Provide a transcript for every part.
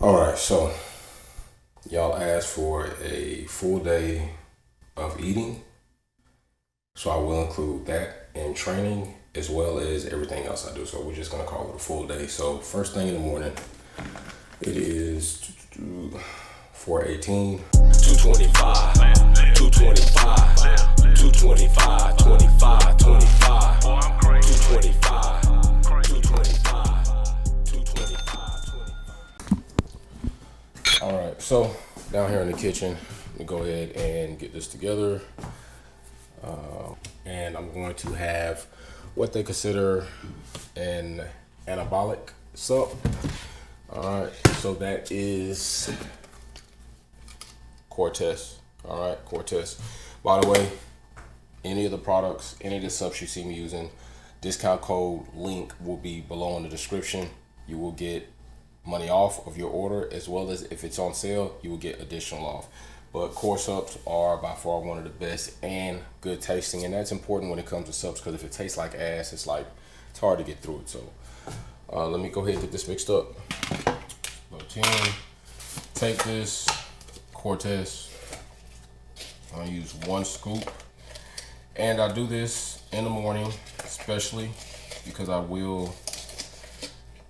All right, so y'all asked for a full day of eating, so I will include that in training as well as everything else I do. So we're just gonna call it a full day. So first thing in the morning, it is 4:18, 225, 225, 225, 25, 25, 225, 225, 225. All right, so down here in the kitchen, let me go ahead and get this together. And I'm going to have what they consider an anabolic sup. All right, so that is Cortez. All right, Cortez. By the way, any of the products, any of the subs you see me using, discount code link will be below in the description. You will get money off of your order, as well as if it's on sale, you will get additional off. But core subs are by far one of the best and good tasting, and that's important when it comes to subs, because if it tastes like ass, it's hard to get through it. So let me go ahead and get this mixed up. Little 10. Take this Cortez. I'll use 1 scoop, and I do this in the morning, especially because I will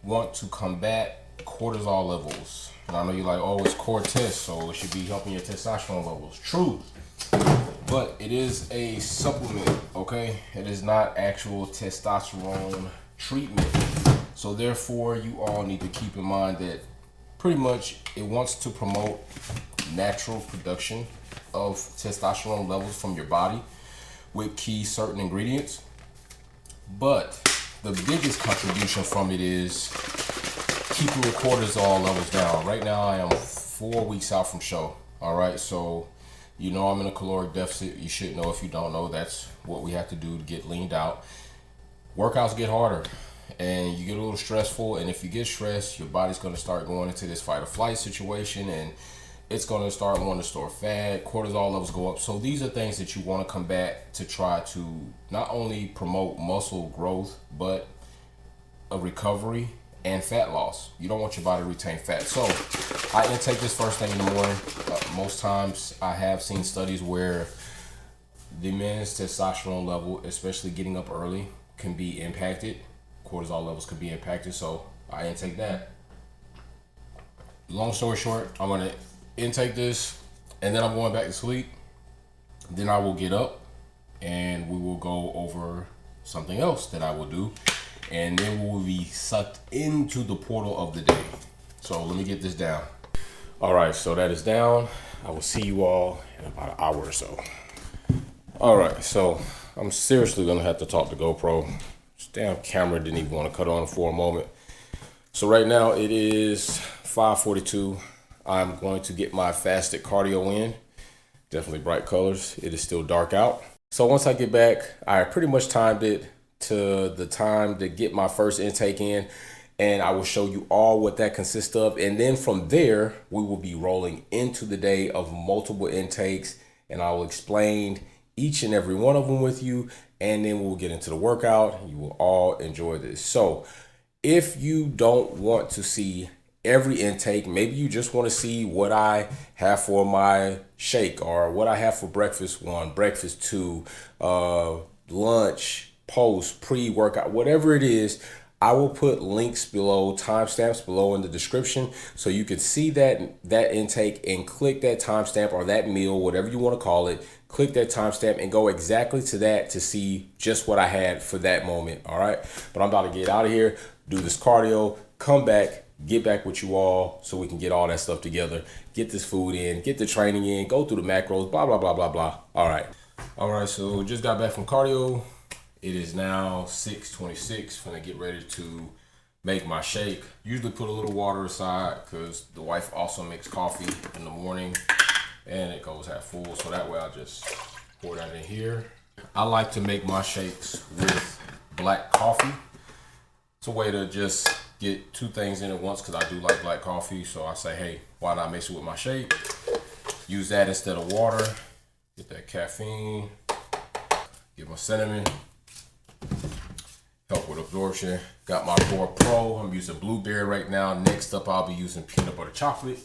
want to combat cortisol levels. And I know you're like, oh, it's Cortez, so it should be helping your testosterone levels. True, but it is a supplement, okay? It is not actual testosterone treatment. So therefore, you all need to keep in mind that pretty much it wants to promote natural production of testosterone levels from your body with key certain ingredients. But the biggest contribution from it is keeping your cortisol levels down. Right now, I am 4 weeks out from show. All right, so you know I'm in a caloric deficit. You should know. If you don't know, that's what we have to do to get leaned out. Workouts get harder, and you get a little stressful. And if you get stressed, your body's going to start going into this fight or flight situation, and it's going to start wanting to store fat. Cortisol levels go up. So these are things that you want to combat to try to not only promote muscle growth, but a recovery and fat loss. You don't want your body to retain fat. So I intake this first thing in the morning. Most times I have seen studies where the men's testosterone level, especially getting up early, can be impacted. Cortisol levels could be impacted. So I intake that. Long story short, I'm going to intake this, and then I'm going back to sleep. Then I will get up and we will go over something else that I will do, and then we will be sucked into the portal of the day. So let me get this down. All right, so that is down. I will see you all in about an hour or so. All right, so I'm seriously gonna have to talk to GoPro. This damn camera didn't even want to cut on for a moment. So right now it is 5:42. I'm going to get my fasted cardio in. Definitely bright colors. It is still dark out. So once I get back, I pretty much timed it to the time to get my first intake in, and I will show you all what that consists of. And then from there, we will be rolling into the day of multiple intakes, and I will explain each and every one of them with you, and then we'll get into the workout. You will all enjoy this. So if you don't want to see every intake, maybe you just want to see what I have for my shake, or what I have for breakfast 1, breakfast 2, lunch, post, pre-workout, whatever it is, I will put links below, timestamps below in the description, so you can see that intake and click that timestamp or that meal, whatever you want to call it. Click that timestamp and go exactly to that to see just what I had for that moment. All right, but I'm about to get out of here, do this cardio, come back, get back with you all so we can get all that stuff together, get this food in, get the training in, go through the macros, blah, blah, blah, blah, blah. All right, so just got back from cardio. It is now 6:26. Gonna get ready to make my shake. Usually put a little water aside because the wife also makes coffee in the morning and it goes half full. So that way I just pour that in here. I like to make my shakes with black coffee. It's a way to just get 2 things in at once, because I do like black coffee. So I say, hey, why not mix it with my shake? Use that instead of water. Get that caffeine. Get my cinnamon. help with absorption. Got my Core Pro. I'm using blueberry right now. Next up, I'll be using peanut butter chocolate.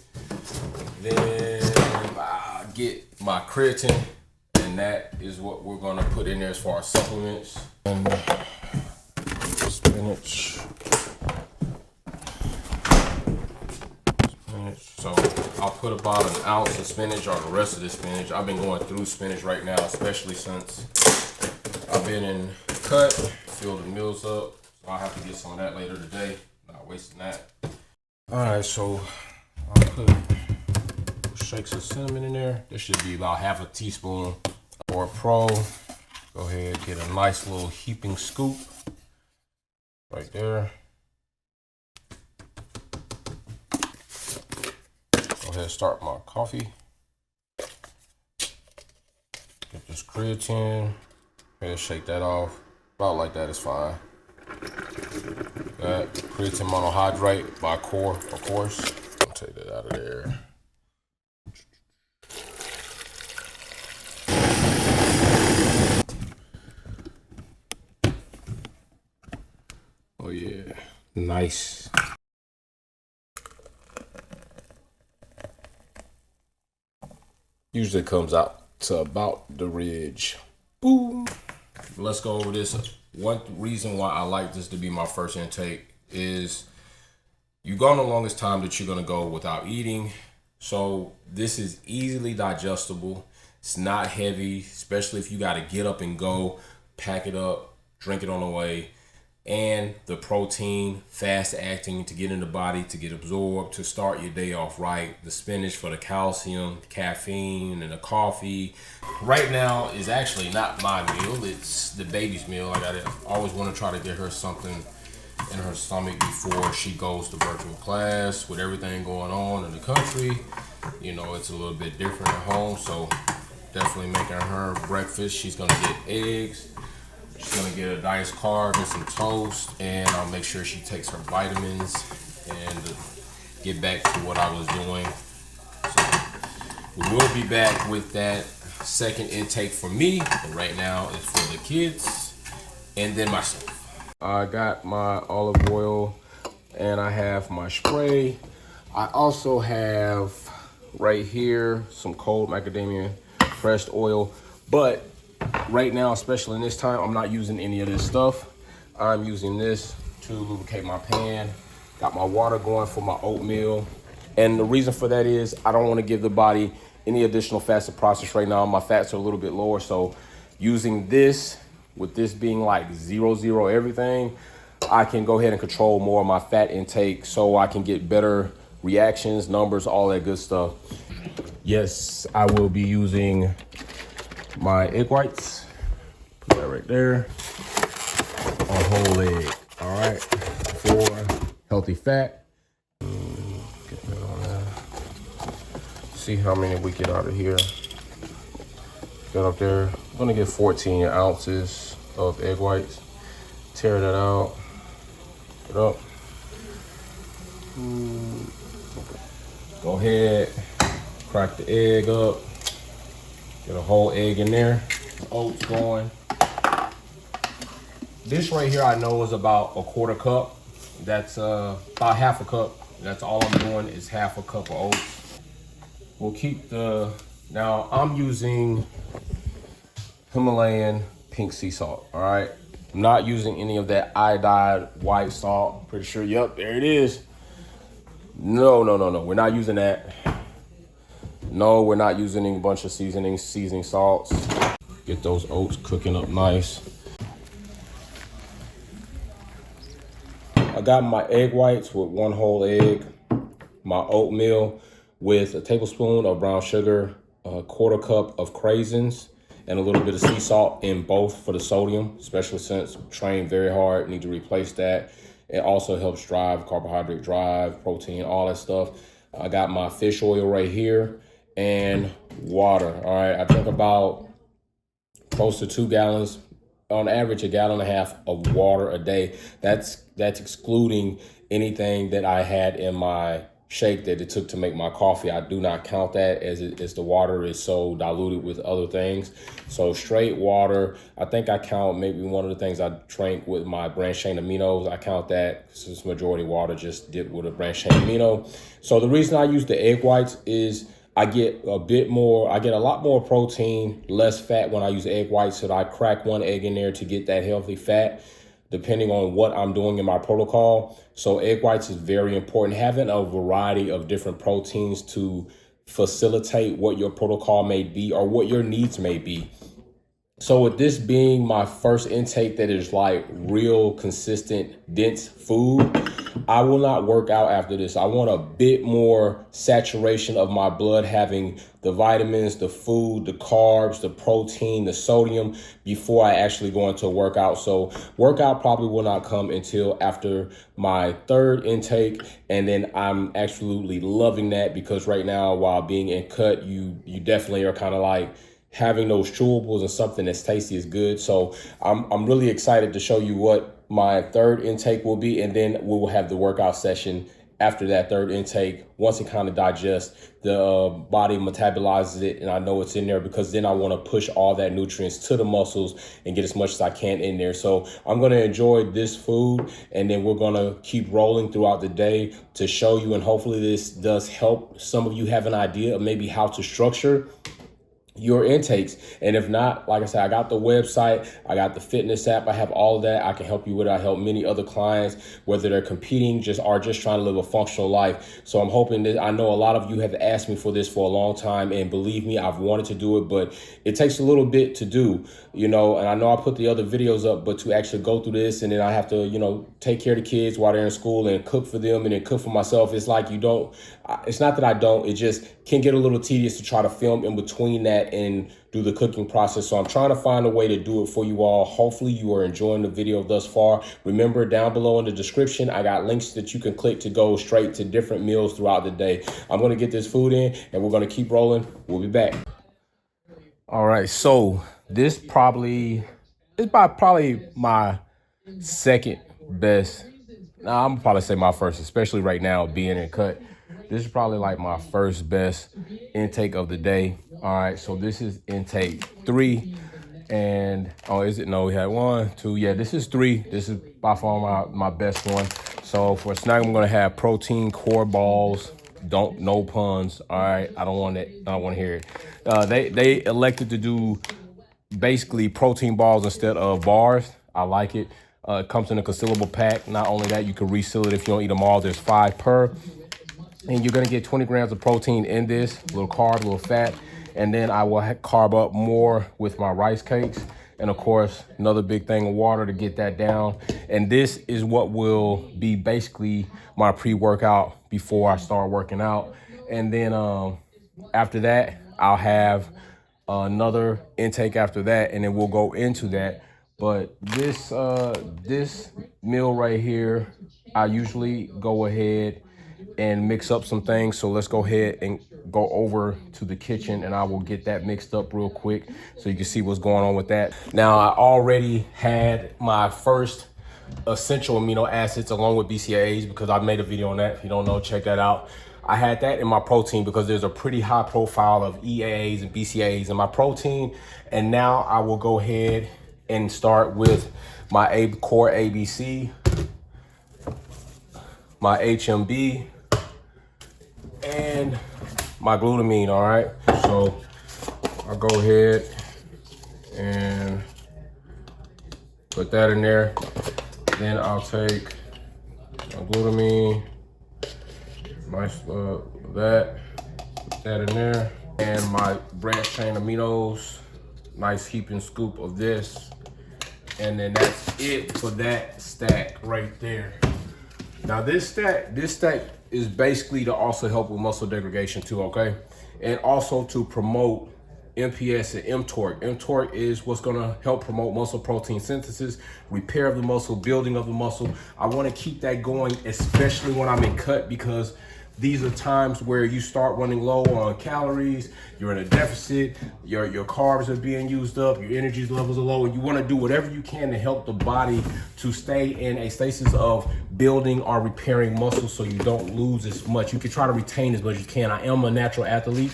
Then I get my creatine, and that is what we're gonna put in there as far as supplements. And spinach. So I'll put about an ounce of spinach or the rest of the spinach. I've been going through spinach right now, especially since I've been in cut, fill the meals up. So I'll have to get some of that later today. Not wasting that. All right, so I'll put shakes of cinnamon in there. There should be about half a teaspoon. Or Pro. Go ahead, get a nice little heaping scoop right there. Go ahead, start my coffee. Get this creatine. Go ahead, shake that off. About like that is fine. That creatine monohydrate by Core, of course. I'll take that out of there. Oh yeah, nice. Usually comes out to about the ridge. Boom. Let's go over this. One reason why I like this to be my first intake is you're going the longest time that you're gonna go without eating. So this is easily digestible. It's not heavy, especially if you gotta get up and go, pack it up, drink it on the way. And the protein, fast acting to get in the body, to get absorbed, to start your day off right. The spinach for the calcium, caffeine, and the coffee. Right now is actually not my meal, it's the baby's meal. I always want to try to get her something in her stomach before she goes to virtual class. With everything going on in the country, you know, it's a little bit different at home. So definitely making her breakfast. She's gonna get eggs. She's gonna get a nice carb and some toast, and I'll make sure she takes her vitamins and get back to what I was doing. So we will be back with that second intake for me, and right now it's for the kids and then myself. I got my olive oil and I have my spray. I also have right here some cold macadamia pressed oil, but right now, especially in this time, I'm not using any of this stuff. I'm using this to lubricate my pan. Got my water going for my oatmeal. And the reason for that is I don't want to give the body any additional fats to process right now. My fats are a little bit lower. So using this, with this being like 0-0 everything, I can go ahead and control more of my fat intake so I can get better reactions, numbers, all that good stuff. Yes, I will be using my egg whites. Put that right there. On whole egg. All right. For healthy fat. Get that on there. See how many we get out of here. Get up there. I'm gonna get 14 ounces of egg whites. Tear that out. Get up. Go ahead. Crack the egg up. Get a whole egg in there. Oats going. This right here I know is about a quarter cup. That's about half a cup. That's all I'm doing is half a cup of oats. We'll keep the, now I'm using Himalayan pink sea salt, all right? I'm not using any of that iodide white salt. Pretty sure, yep, there it is. No, we're not using that. No, we're not using a bunch of seasoning salts. Get those oats cooking up nice. I got my egg whites with one whole egg, my oatmeal with a tablespoon of brown sugar, a quarter cup of craisins, and a little bit of sea salt in both for the sodium, especially since train very hard, need to replace that. It also helps drive carbohydrate drive, protein, all that stuff. I got my fish oil right here and water. All right, I drink about close to 2 gallons, on average, 1.5 gallons of water a day. That's excluding anything that I had in my shake that it took to make my coffee. I do not count that as the water is so diluted with other things. So straight water, I think I count maybe one of the things I drank with my branched chain aminos. I count that because it's majority water just dipped with a branched chain amino. So the reason I use the egg whites is I get a lot more protein, less fat when I use egg whites. So I crack one egg in there to get that healthy fat, depending on what I'm doing in my protocol. So egg whites is very important. Having a variety of different proteins to facilitate what your protocol may be or what your needs may be. So with this being my first intake that is like real consistent, dense food, I will not work out after this. I want a bit more saturation of my blood having the vitamins, the food, the carbs, the protein, the sodium before I actually go into a workout. So workout probably will not come until after my third intake. And then I'm absolutely loving that because right now, while being in cut, you definitely are kind of like having those chewables and something that's tasty is good. So I'm really excited to show you what my third intake will be, and then we will have the workout session after that third intake. Once it kind of digests, the body metabolizes it, and I know it's in there because then I want to push all that nutrients to the muscles and get as much as I can in there. So I'm going to enjoy this food, and then we're going to keep rolling throughout the day to show you, and hopefully this does help some of you have an idea of maybe how to structure your intakes. And if not, like I said, I got the website, I got the fitness app, I have all of that. I can help you with it. I help many other clients, whether they're competing or just trying to live a functional life. So I'm hoping that, I know a lot of you have asked me for this for a long time, and believe me, I've wanted to do it, but it takes a little bit to do, and I know I put the other videos up, but to actually go through this, and then I have to, take care of the kids while they're in school and cook for them and then cook for myself. It's like it's not that I don't, it just can get a little tedious to try to film in between that and do the cooking process. So I'm trying to find a way to do it for you all. Hopefully you are enjoying the video thus far. Remember, down below in the description, I got links that you can click to go straight to different meals throughout the day. I'm going to get this food in and we're going to keep rolling. We'll be back. All right. So this probably my second best. Nah, I'm probably say my first, especially right now being in cut. This is probably like my first best intake of the day. All right, so this is intake 3. And, is it? No, we had 1, 2. Yeah, this is 3. This is by far my best one. So for snack, I'm gonna have protein core balls. No puns. All right, I don't want it. I don't want to hear it. They elected to do basically protein balls instead of bars. I like it. It comes in a concealable pack. Not only that, you can reseal it if you don't eat them all. There's 5 per. And you're gonna get 20 grams of protein in this, a little carb, a little fat. And then I will carb up more with my rice cakes. And of course, another big thing of water to get that down. And this is what will be basically my pre-workout before I start working out. And then after that, I'll have another intake after that, and then we'll go into that. But this meal right here, I usually go ahead and mix up some things. So let's go ahead and go over to the kitchen, and I will get that mixed up real quick so you can see what's going on with that. Now, I already had my first essential amino acids along with BCAAs because I made a video on that. If you don't know, check that out. I had that in my protein because there's a pretty high profile of EAAs and BCAAs in my protein. And now I will go ahead and start with my core ABC, my HMB, and my glutamine. All right, so I'll go ahead and put that in there. Then I'll take my glutamine, put that in there, and my branched chain aminos, nice heaping scoop of this. And then that's it for that stack right there. Now this stack is basically to also help with muscle degradation too, okay? And also to promote MPS and mTOR. mTOR is what's gonna help promote muscle protein synthesis, repair of the muscle, building of the muscle. I wanna keep that going, especially when I'm in cut, because These are times where you start running low on calories, you're in a deficit, your carbs are being used up, your energy levels are low, and you want to do whatever you can to help the body to stay in a stasis of building or repairing muscle so you don't lose as much. You can try to retain as much as you can. I am a natural athlete,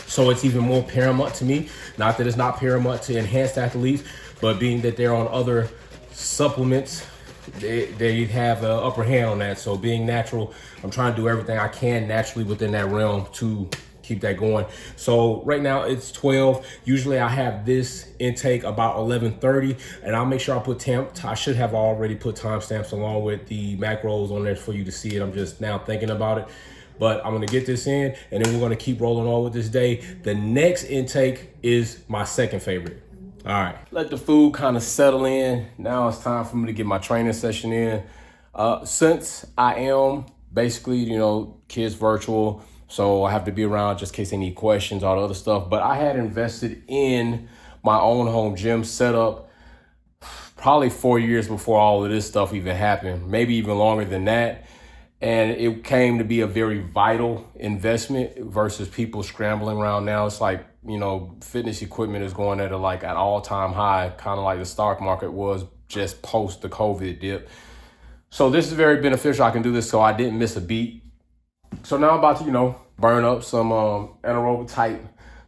so it's even more paramount to me. Not that it's not paramount to enhanced athletes, but being that they're on other supplements, they have an upper hand on that. So being natural, I'm trying to do everything I can naturally within that realm to keep that going. So right now it's 12. Usually I have this intake about 11:30, and I'll make sure I should have already put timestamps along with the macros on there for you to see it. I'm just now thinking about it. But I'm gonna get this in, and then we're gonna keep rolling on with this day. The next intake is my second favorite. All right, let the food kind of settle in. Now it's time for me to get my training session in. Since I am basically, kids virtual, so I have to be around just in case they need questions, all the other stuff. But I had invested in my own home gym setup probably 4 years before all of this stuff even happened, maybe even longer than that. And it came to be a very vital investment versus people scrambling around now. It's like, fitness equipment is going at an all-time high, kind of like the stock market was just post the COVID dip. So this is very beneficial. I can do this so I didn't miss a beat. So now I'm about to, burn up some anaerobic type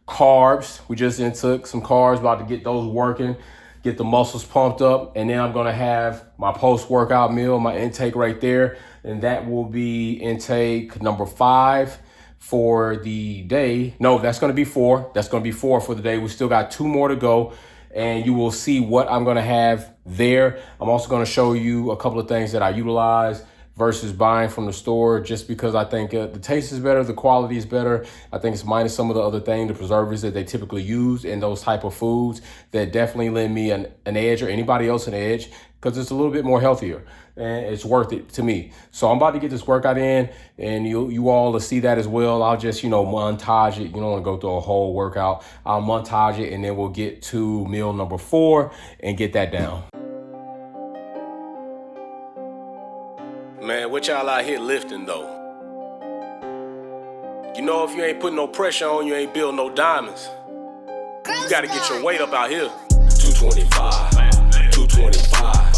carbs. We just took some carbs, about to get those working, get the muscles pumped up. And then I'm going to have my post-workout meal, my intake right there. And that will be intake number 5 for the day. No, that's going to be 4. That's going to be 4 for the day. We still got 2 more to go, and you will see what I'm going to have there. I'm also going to show you a couple of things that I utilize versus buying from the store, just because I think the taste is better, the quality is better. I think it's minus some of the other things, the preservatives that they typically use in those type of foods that definitely lend me an edge, or anybody else an edge, because it's a little bit more healthier and it's worth it to me. So I'm about to get this workout in, and you all will see that as well. I'll just, montage it. You don't want to go through a whole workout. I'll montage it, and then we'll get to meal number 4 and get that down. Man, what y'all out here lifting though? If you ain't putting no pressure on, you ain't building no diamonds. You gotta get your weight up out here. 225, 225,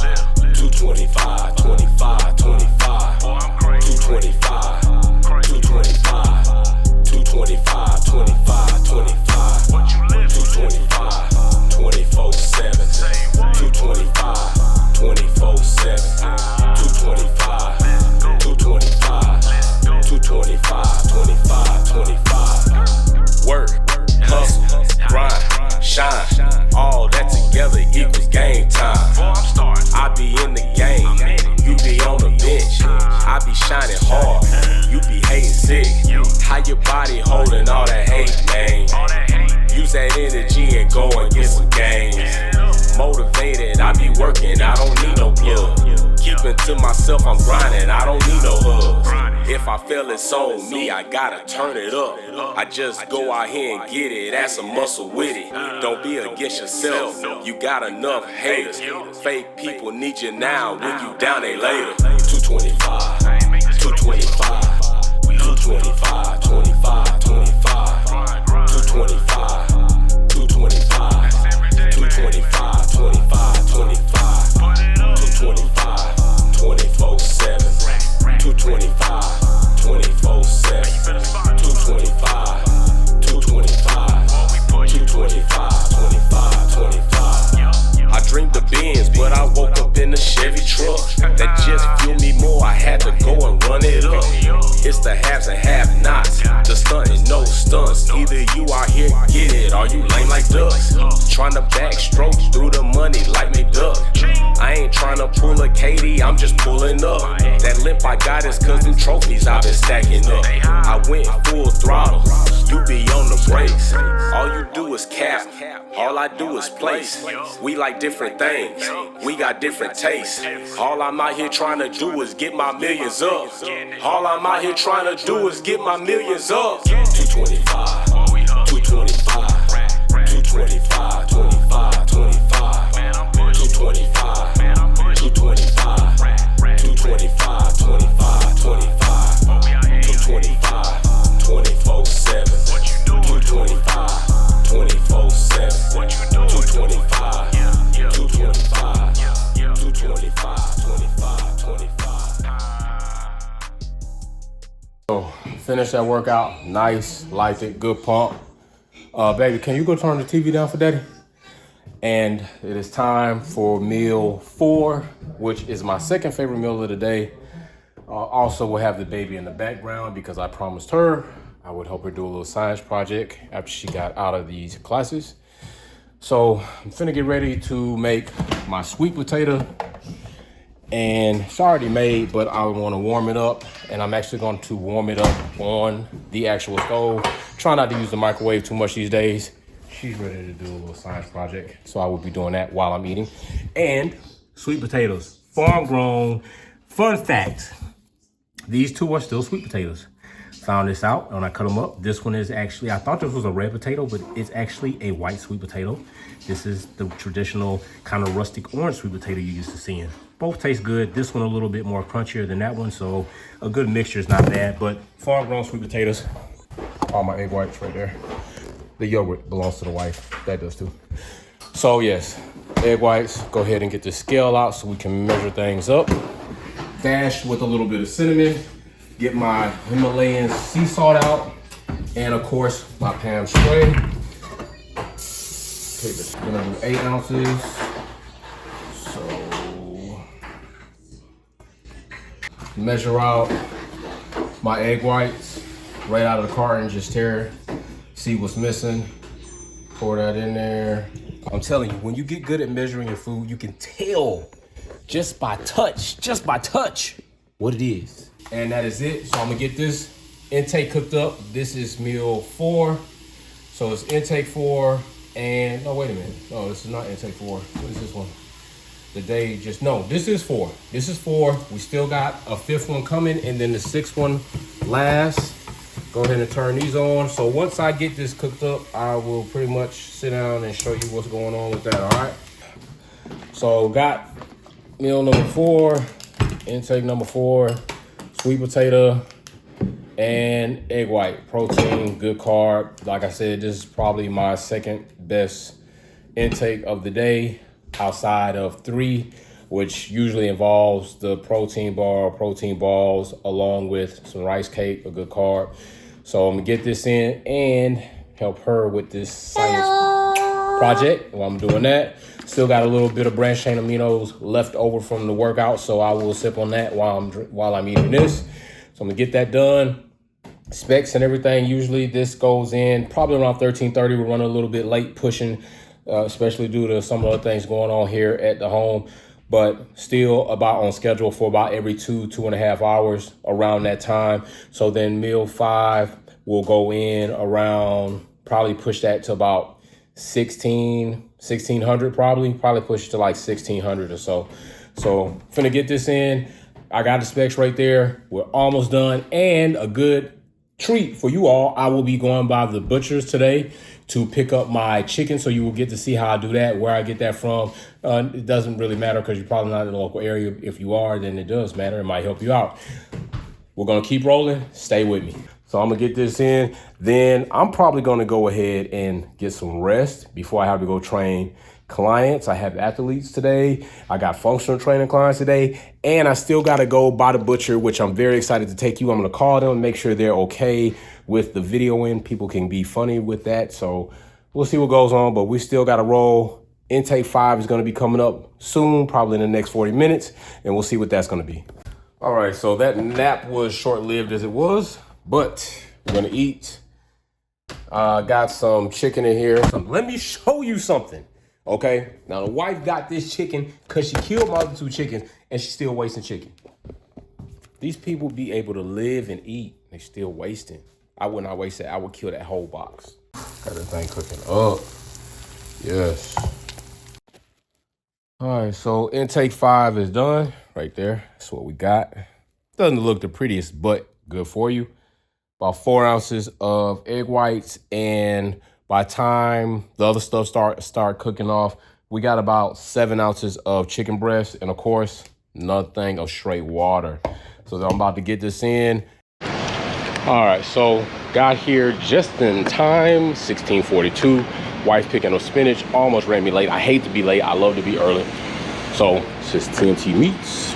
225, 25, 25, 225, 225, 225, 25, 25, 225, 24/7, 225, 24/7, 225, 225, 225, 25, 25. Work, hustle, grind, shine, all that together equals game time. I be in the game, you be on the bench. I be shining hard, you be hating sick. How your body holding all that hate, man? Use that energy and go and get some gains. Motivated, I be working, I don't need no plug. Keeping to myself, I'm grinding, I don't need no hugs. If I feel it's on me, I gotta turn it up. I just go out here and get it, add some muscle with it. Don't be against yourself, you got enough haters. Fake people need you now, when you down they later. 225, 225, 225, 25, 25, 225, 225, 225, 25, 25, 225, 24/7, 225, 24/7, 225, 225, 225, 25, 25. I dreamed of Benz, but I woke up in a Chevy truck. That just fueled me more, I had to go and run it up. It's the haves and have-nots, the stunt and no stunts. Either you out here get it, or you lame like ducks. Tryna backstroke through the money like McDuck. I ain't tryna pull a Katie, I'm just pulling up. That limp I got is cause them trophies I've been stacking up. I went full throttle, you be on the brakes. All you do is cap, all I do is place. We like different things, we got different tastes. All I'm out here trying to do is get my millions up. All I'm out here trying to do is get my millions up. 225, 225, 225, 25, 25, 225, 225, 225, 25, 25, 225, finished that workout. Nice, liked it, good pump. Baby, can you go turn the TV down for daddy? And it is time for meal 4, which is my second favorite meal of the day. Also, we'll have the baby in the background because I promised her I would help her do a little science project after she got out of these classes. So I'm finna get ready to make my sweet potato. And it's already made, but I want to warm it up. And I'm actually going to warm it up on the actual stove. Try not to use the microwave too much these days. She's ready to do a little science project, so I will be doing that while I'm eating. And sweet potatoes, farm grown. Fun fact, these two are still sweet potatoes. Found this out when I cut them up. This one is actually, I thought this was a red potato, but it's actually a white sweet potato. This is the traditional kind of rustic orange sweet potato you used to seeing. Both taste good. This one a little bit more crunchier than that one, so a good mixture is not bad, but farm grown sweet potatoes. All my egg whites right there. The yogurt belongs to the wife. That does too. So yes, egg whites. Go ahead and get the scale out so we can measure things up. Dash with a little bit of cinnamon. Get my Himalayan sea salt out. And of course, my Pam spray. Okay, this is gonna do 8 ounces. So, measure out my egg whites right out of the carton, just tear it. See what's missing, pour that in there. I'm telling you, when you get good at measuring your food, you can tell just by touch, what it is. And that is it. So I'm gonna get this intake cooked up. This is meal 4. So it's intake 4 and, no, wait a minute. No, this is not intake 4. What is this one? The day just, no, this is 4. This is 4. We still got a 5th one coming and then the 6th one last. Go ahead and turn these on. So once I get this cooked up, I will pretty much sit down and show you what's going on with that, all right? So got meal number 4, intake number 4, sweet potato and egg white. Protein, good carb. Like I said, this is probably my second best intake of the day outside of 3, which usually involves the protein bar, protein balls, along with some rice cake, a good carb. So I'm gonna get this in and help her with this science project while I'm doing that. Still got a little bit of branched chain aminos left over from the workout, so I will sip on that while I'm eating this. So I'm gonna get that done. Specs and everything, usually this goes in probably around 13:30. We're running a little bit late pushing, especially due to some of the things going on here at the home. But still about on schedule for about every 2.5 hours around that time. So then meal 5 will go in around, probably push that to about 1600 probably push it to like 1600 or so. So finna get this in. I got the specs right there. We're almost done. And a good treat for you all, I will be going by the butcher's today to pick up my chicken, so you will get to see how I do that, where I get that from. It doesn't really matter because you're probably not in the local area. If you are, then it does matter. It might help you out. We're gonna keep rolling. Stay with me. So I'm gonna get this in. Then I'm probably gonna go ahead and get some rest before I have to go train clients. I have athletes today. I got functional training clients today. And I still gotta go by the butcher, which I'm very excited to take you. I'm gonna call them and make sure they're okay with the video in. People can be funny with that. So we'll see what goes on, but we still gotta roll. Intake 5 is gonna be coming up soon, probably in the next 40 minutes, and we'll see what that's gonna be. All right, so that nap was short-lived as it was, but we're gonna eat. Got some chicken in here. Let me show you something, okay? Now the wife got this chicken because she killed my other 2 chickens and she's still wasting chicken. These people be able to live and eat, they still wasting. I would not waste it. I would kill that whole box. Got that thing cooking up. Yes. All right, so intake 5 is done right there. That's what we got. Doesn't look the prettiest, but good for you. About 4 ounces of egg whites, and by the time the other stuff start cooking off, we got about 7 ounces of chicken breast, and of course, another thing of straight water. So I'm about to get this in. All right, so got here just in time, 16:42. Wife picking up spinach, almost ran me late. I hate to be late, I love to be early. So this is TNT Meats.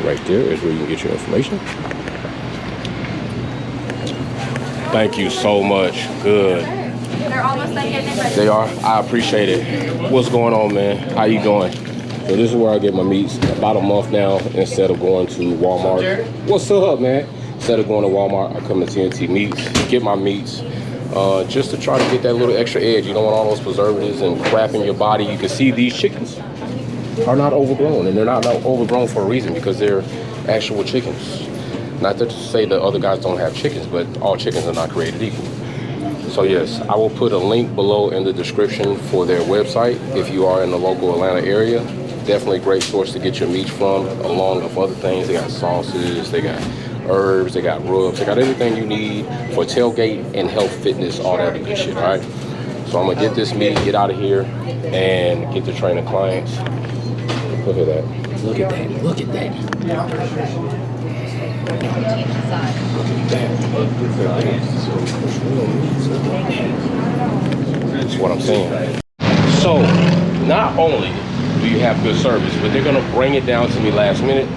Right there is where you can get your information. Thank you so much. Good. They're almost done getting it ready. They are. I appreciate it. What's going on, man? How you doing? So this is where I get my meats. About a month now, instead of going to Walmart. What's up, man? Instead of going to Walmart, I come to TNT Meats, get my meats, just to try to get that little extra edge. You don't want all those preservatives and crap in your body. You can see these chickens are not overgrown, and they're not overgrown for a reason, because they're actual chickens. Not to say that other guys don't have chickens, but all chickens are not created equal. So yes, I will put a link below in the description for their website if you are in the local Atlanta area. Definitely a great source to get your meats from, along with other things. They got sauces, they got herbs, they got rubs, they got everything you need for tailgate and health, fitness, all that good shit, all right? So I'm gonna get this meat, get out of here, and get to training clients. Look at that. Look at that. Look at that. That's what I'm saying. So, not only do you have good service, but they're gonna bring it down to me last minute,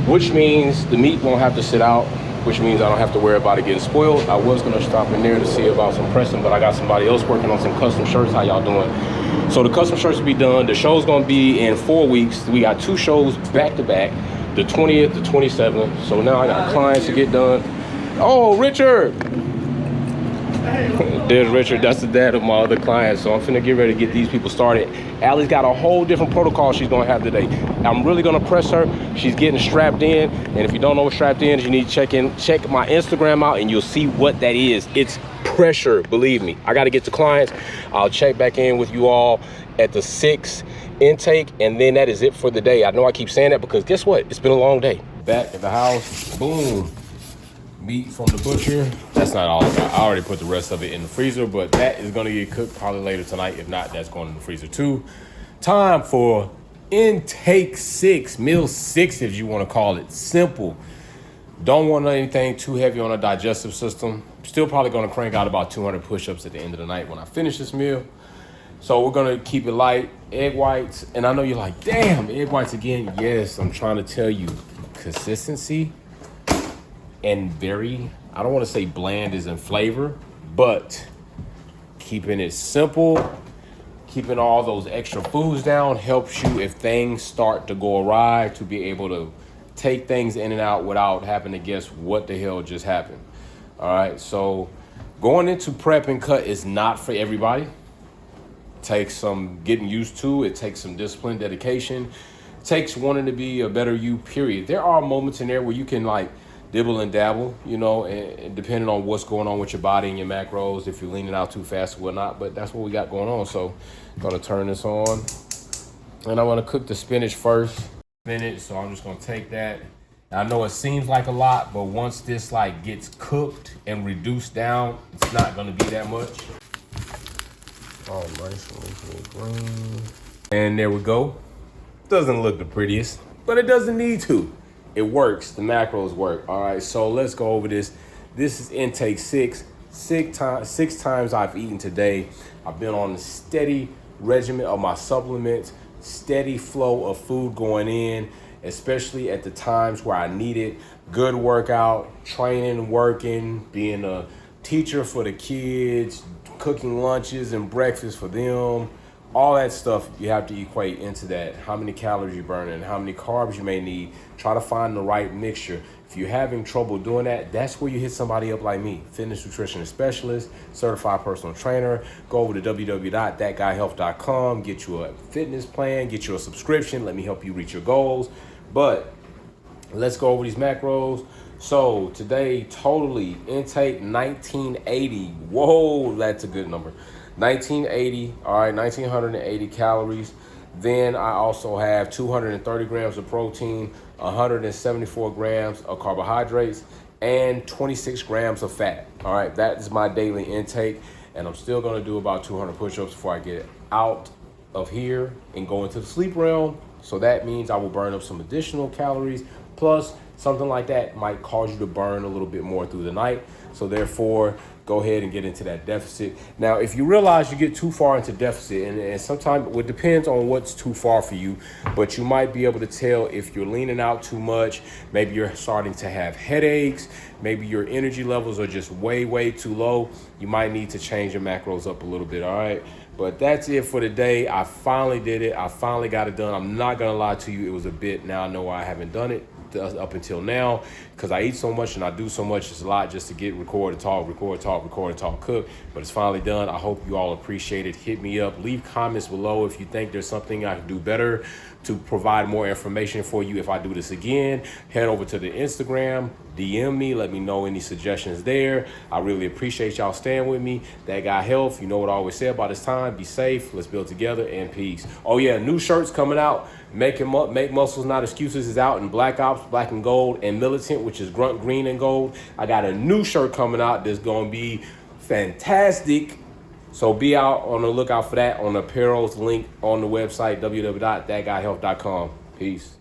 which means the meat won't have to sit out, which means I don't have to worry about it getting spoiled. I was gonna stop in there to see about some pressing, but I got somebody else working on some custom shirts. How y'all doing? So the custom shirts will be done. The show's gonna be in 4 weeks. We got 2 shows back to back, the 20th, the 27th. So now I got clients to get done. Oh, Richard. There's Richard, that's the dad of my other clients. So I'm finna get ready to get these people started. Allie's got a whole different protocol she's gonna have today. I'm really gonna press her. She's getting strapped in. And if you don't know what strapped in is, you need to check my Instagram out and you'll see what that is. It's pressure, believe me. I gotta get to clients. I'll check back in with you all at the 6 intake, and then that is it for the day. I know I keep saying that because guess what? It's been a long day. Back at the house, boom. Meat from the butcher. That's not all of it. I already put the rest of it in the freezer, but that is gonna get cooked probably later tonight. If not, that's going in the freezer too. Time for intake 6, meal 6 if you wanna call it. Simple. Don't want anything too heavy on the digestive system. Still probably gonna crank out about 200 push-ups at the end of the night when I finish this meal. So we're gonna keep it light. Egg whites, and I know you're like, damn, egg whites again. Yes, I'm trying to tell you, consistency and very, I don't want to say bland is in flavor, but keeping it simple, keeping all those extra foods down helps you if things start to go awry, to be able to take things in and out without having to guess what the hell just happened. All right, so going into prep and cut is not for everybody. It takes some getting used to, it takes some discipline, dedication, it takes wanting to be a better you, period. There are moments in there where you can like dibble and dabble, you know, and depending on what's going on with your body and your macros, if you're leaning out too fast or whatnot, but that's what we got going on. So I'm gonna turn this on, and I'm gonna cook the spinach first. So I'm just gonna take that. I know it seems like a lot, but once this like gets cooked and reduced down, it's not gonna be that much. All nice and green. And there we go. Doesn't look the prettiest, but it doesn't need to. It works, the macros work. All right, so let's go over this. This is intake 6. 6 times I've eaten today. I've been on a steady regimen of my supplements, steady flow of food going in, especially at the times where I need it. Good workout, training, working, being a teacher for the kids, cooking lunches and breakfast for them. All that stuff you have to equate into that. How many calories you're burning, how many carbs you may need. Try to find the right mixture. If you're having trouble doing that, that's where you hit somebody up like me, fitness nutrition specialist, certified personal trainer. Go over to www.thatguyhealth.com, get you a fitness plan, get you a subscription. Let me help you reach your goals. But let's go over these macros. So today, totally intake 1980. Whoa, that's a good number. 1980, all right, 1980 calories. Then I also have 230 grams of protein, 174 grams of carbohydrates, and 26 grams of fat. All right, that is my daily intake, and I'm still gonna do about 200 push-ups before I get out of here and go into the sleep realm. So that means I will burn up some additional calories, plus something like that might cause you to burn a little bit more through the night. So therefore, go ahead and get into that deficit. Now, if you realize you get too far into deficit, and sometimes it depends on what's too far for you, but you might be able to tell if you're leaning out too much, maybe you're starting to have headaches, maybe your energy levels are just way too low. You might need to change your macros up a little bit, all right? But that's it for today. I finally did it. I finally got it done. I'm not gonna lie to you, it was a bit. Now I know why I haven't done it up until now, because I eat so much and I do so much. It's a lot just to get record and talk, cook, but it's finally done. I hope you all appreciate it. Hit me up, leave comments below if you think there's something I can do better to provide more information for you. If I do this again, head over to the Instagram, DM me, let me know any suggestions there. I really appreciate y'all staying with me. That Guy Health, you know what I always say about this time, be safe, let's build together, and peace. Oh yeah, new shirts coming out. Make Muscles Not Excuses is out in Black Ops, Black and Gold, and Militant, which is Grunt Green and Gold. I got a new shirt coming out that's gonna be fantastic. So be out on the lookout for that on apparel's link on the website, www.thatguyhealth.com. Peace.